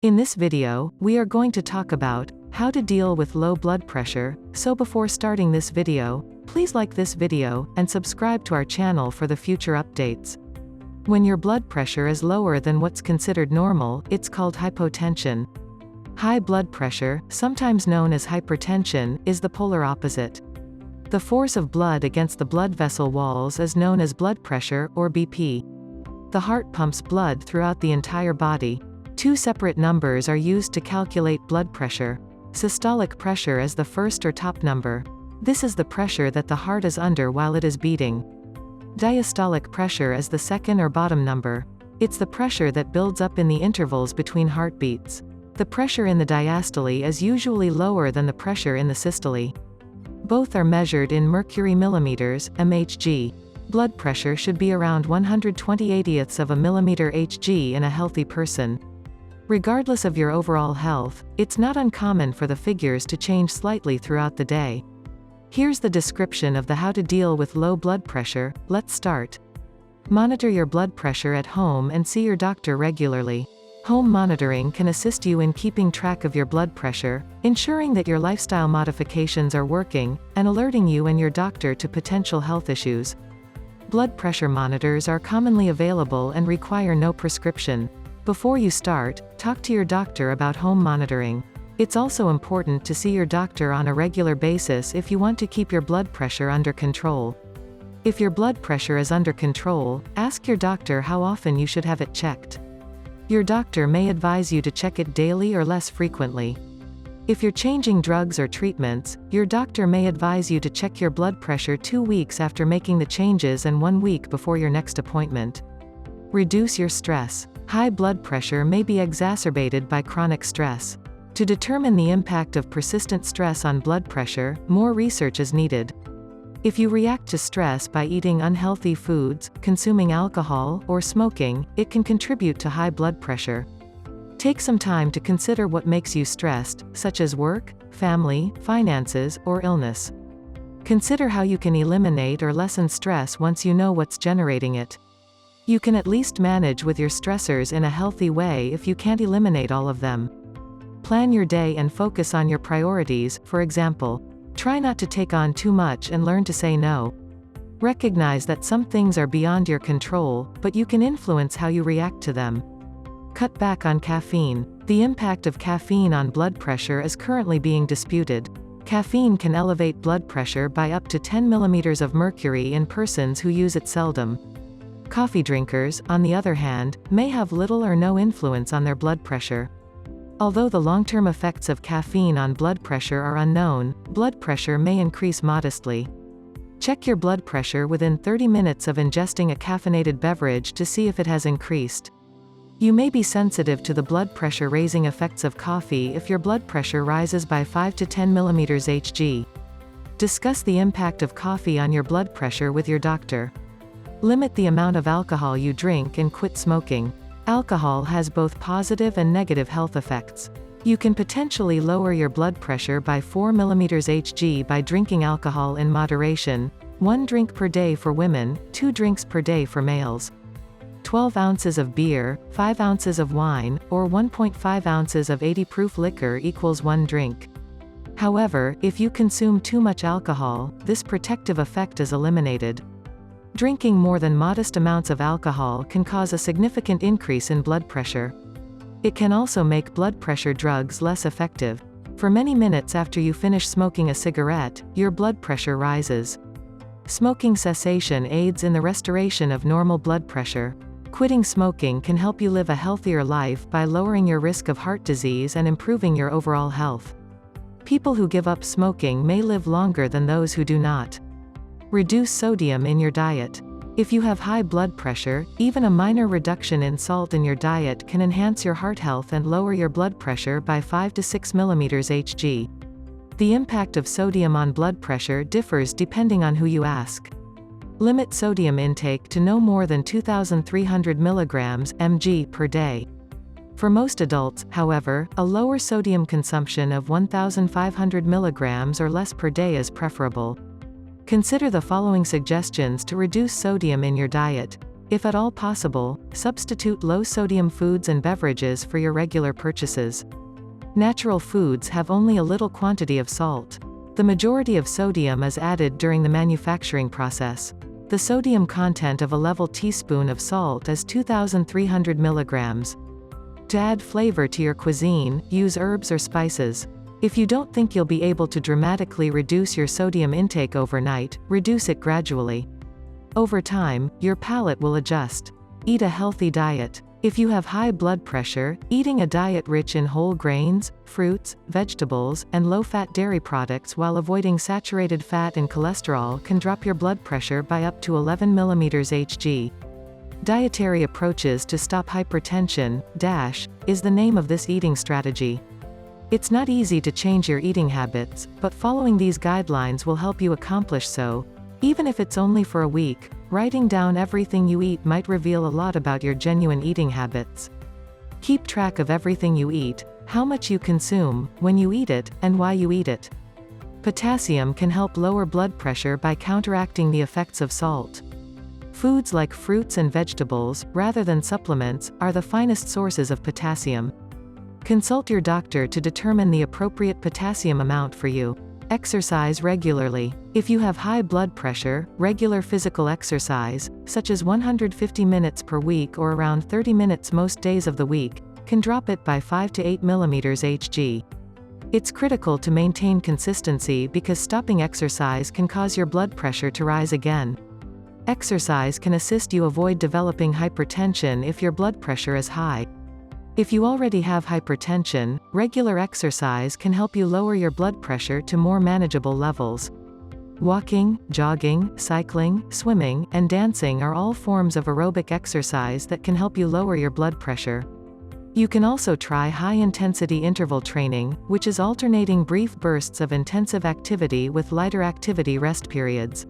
In this video, we are going to talk about how to deal with low blood pressure. So before starting this video, please like this video and subscribe to our channel for the future updates. When your blood pressure is lower than what's considered normal, it's called hypotension. High blood pressure, sometimes known as hypertension, is the polar opposite. The force of blood against the blood vessel walls is known as blood pressure, or BP. The heart pumps blood throughout the entire body. Two separate numbers are used to calculate blood pressure. Systolic pressure is the first or top number. This is the pressure that the heart is under while it is beating. Diastolic pressure is the second or bottom number. It's the pressure that builds up in the intervals between heartbeats. The pressure in the diastole is usually lower than the pressure in the systole. Both are measured in mercury millimeters, mmHg. Blood pressure should be around 120/80ths of a millimeter Hg in a healthy person. Regardless of your overall health, it's not uncommon for the figures to change slightly throughout the day. Here's the description of the how to deal with low blood pressure. Let's start. Monitor your blood pressure at home and see your doctor regularly. Home monitoring can assist you in keeping track of your blood pressure, ensuring that your lifestyle modifications are working, and alerting you and your doctor to potential health issues. Blood pressure monitors are commonly available and require no prescription. Before you start, talk to your doctor about home monitoring. It's also important to see your doctor on a regular basis if you want to keep your blood pressure under control. If your blood pressure is under control, ask your doctor how often you should have it checked. Your doctor may advise you to check it daily or less frequently. If you're changing drugs or treatments, your doctor may advise you to check your blood pressure 2 weeks after making the changes and 1 week before your next appointment. Reduce your stress. High blood pressure may be exacerbated by chronic stress. To determine the impact of persistent stress on blood pressure, more research is needed. If you react to stress by eating unhealthy foods, consuming alcohol, or smoking, it can contribute to high blood pressure. Take some time to consider what makes you stressed, such as work, family, finances, or illness. Consider how you can eliminate or lessen stress once you know what's generating it. You can at least manage with your stressors in a healthy way if you can't eliminate all of them. Plan your day and focus on your priorities. For example, try not to take on too much and learn to say no. Recognize that some things are beyond your control, but you can influence how you react to them. Cut back on caffeine. The impact of caffeine on blood pressure is currently being disputed. Caffeine can elevate blood pressure by up to 10 millimeters of mercury in persons who use it seldom. Coffee drinkers, on the other hand, may have little or no influence on their blood pressure. Although the long-term effects of caffeine on blood pressure are unknown, blood pressure may increase modestly. Check your blood pressure within 30 minutes of ingesting a caffeinated beverage to see if it has increased. You may be sensitive to the blood pressure raising effects of coffee if your blood pressure rises by 5 to 10 millimeters Hg. Discuss the impact of coffee on your blood pressure with your doctor. Limit the amount of alcohol you drink and quit smoking. Alcohol has both positive and negative health effects. You can potentially lower your blood pressure by 4 millimeters Hg by drinking alcohol in moderation, 1 drink per day for women, 2 drinks per day for males. 12 ounces of beer, 5 ounces of wine, or 1.5 ounces of 80-proof liquor equals 1 drink. However, if you consume too much alcohol, this protective effect is eliminated. Drinking more than modest amounts of alcohol can cause a significant increase in blood pressure. It can also make blood pressure drugs less effective. For many minutes after you finish smoking a cigarette, your blood pressure rises. Smoking cessation aids in the restoration of normal blood pressure. Quitting smoking can help you live a healthier life by lowering your risk of heart disease and improving your overall health. People who give up smoking may live longer than those who do not. Reduce sodium in your diet. If you have high blood pressure, even a minor reduction in salt in your diet can enhance your heart health and lower your blood pressure by 5 to 6 millimeters Hg. The impact of sodium on blood pressure differs depending on who you ask. Limit sodium intake to no more than 2,300 milligrams mg per day. For most adults, however, a lower sodium consumption of 1,500 milligrams or less per day is preferable. Consider the following suggestions to reduce sodium in your diet. If at all possible, substitute low-sodium foods and beverages for your regular purchases. Natural foods have only a little quantity of salt. The majority of sodium is added during the manufacturing process. The sodium content of a level teaspoon of salt is 2,300 milligrams. To add flavor to your cuisine, use herbs or spices. If you don't think you'll be able to dramatically reduce your sodium intake overnight, reduce it gradually. Over time, your palate will adjust. Eat a healthy diet. If you have high blood pressure, eating a diet rich in whole grains, fruits, vegetables, and low-fat dairy products while avoiding saturated fat and cholesterol can drop your blood pressure by up to 11 mmHg. Dietary approaches to stop hypertension, is the name of this eating strategy. It's not easy to change your eating habits, but following these guidelines will help you accomplish so. Even if it's only for a week, writing down everything you eat might reveal a lot about your genuine eating habits. Keep track of everything you eat, how much you consume, when you eat it, and why you eat it. Potassium can help lower blood pressure by counteracting the effects of salt. Foods like fruits and vegetables, rather than supplements, are the finest sources of potassium. Consult your doctor to determine the appropriate potassium amount for you. Exercise regularly. If you have high blood pressure, regular physical exercise, such as 150 minutes per week or around 30 minutes most days of the week, can drop it by 5 to 8 mmHg. It's critical to maintain consistency because stopping exercise can cause your blood pressure to rise again. Exercise can assist you avoid developing hypertension if your blood pressure is high. If you already have hypertension, regular exercise can help you lower your blood pressure to more manageable levels. Walking, jogging, cycling, swimming, and dancing are all forms of aerobic exercise that can help you lower your blood pressure. You can also try high-intensity interval training, which is alternating brief bursts of intensive activity with lighter activity rest periods.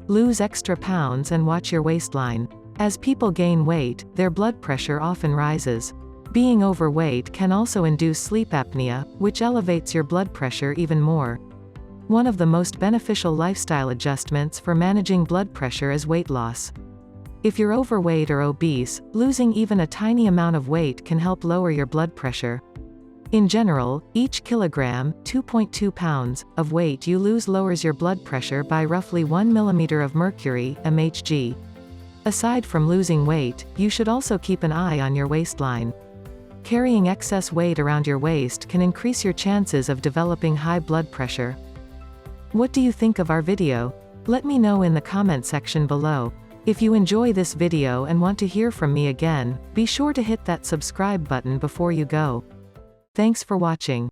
Lose extra pounds and watch your waistline. As people gain weight, their blood pressure often rises. Being overweight can also induce sleep apnea, which elevates your blood pressure even more. One of the most beneficial lifestyle adjustments for managing blood pressure is weight loss. If you're overweight or obese, losing even a tiny amount of weight can help lower your blood pressure. In general, each kilogram, 2.2 pounds, of weight you lose lowers your blood pressure by roughly 1 mm of mercury, mmHg. Aside from losing weight, you should also keep an eye on your waistline. Carrying excess weight around your waist can increase your chances of developing high blood pressure. What do you think of our video? Let me know in the comment section below. If you enjoy this video and want to hear from me again, be sure to hit that subscribe button before you go. Thanks for watching.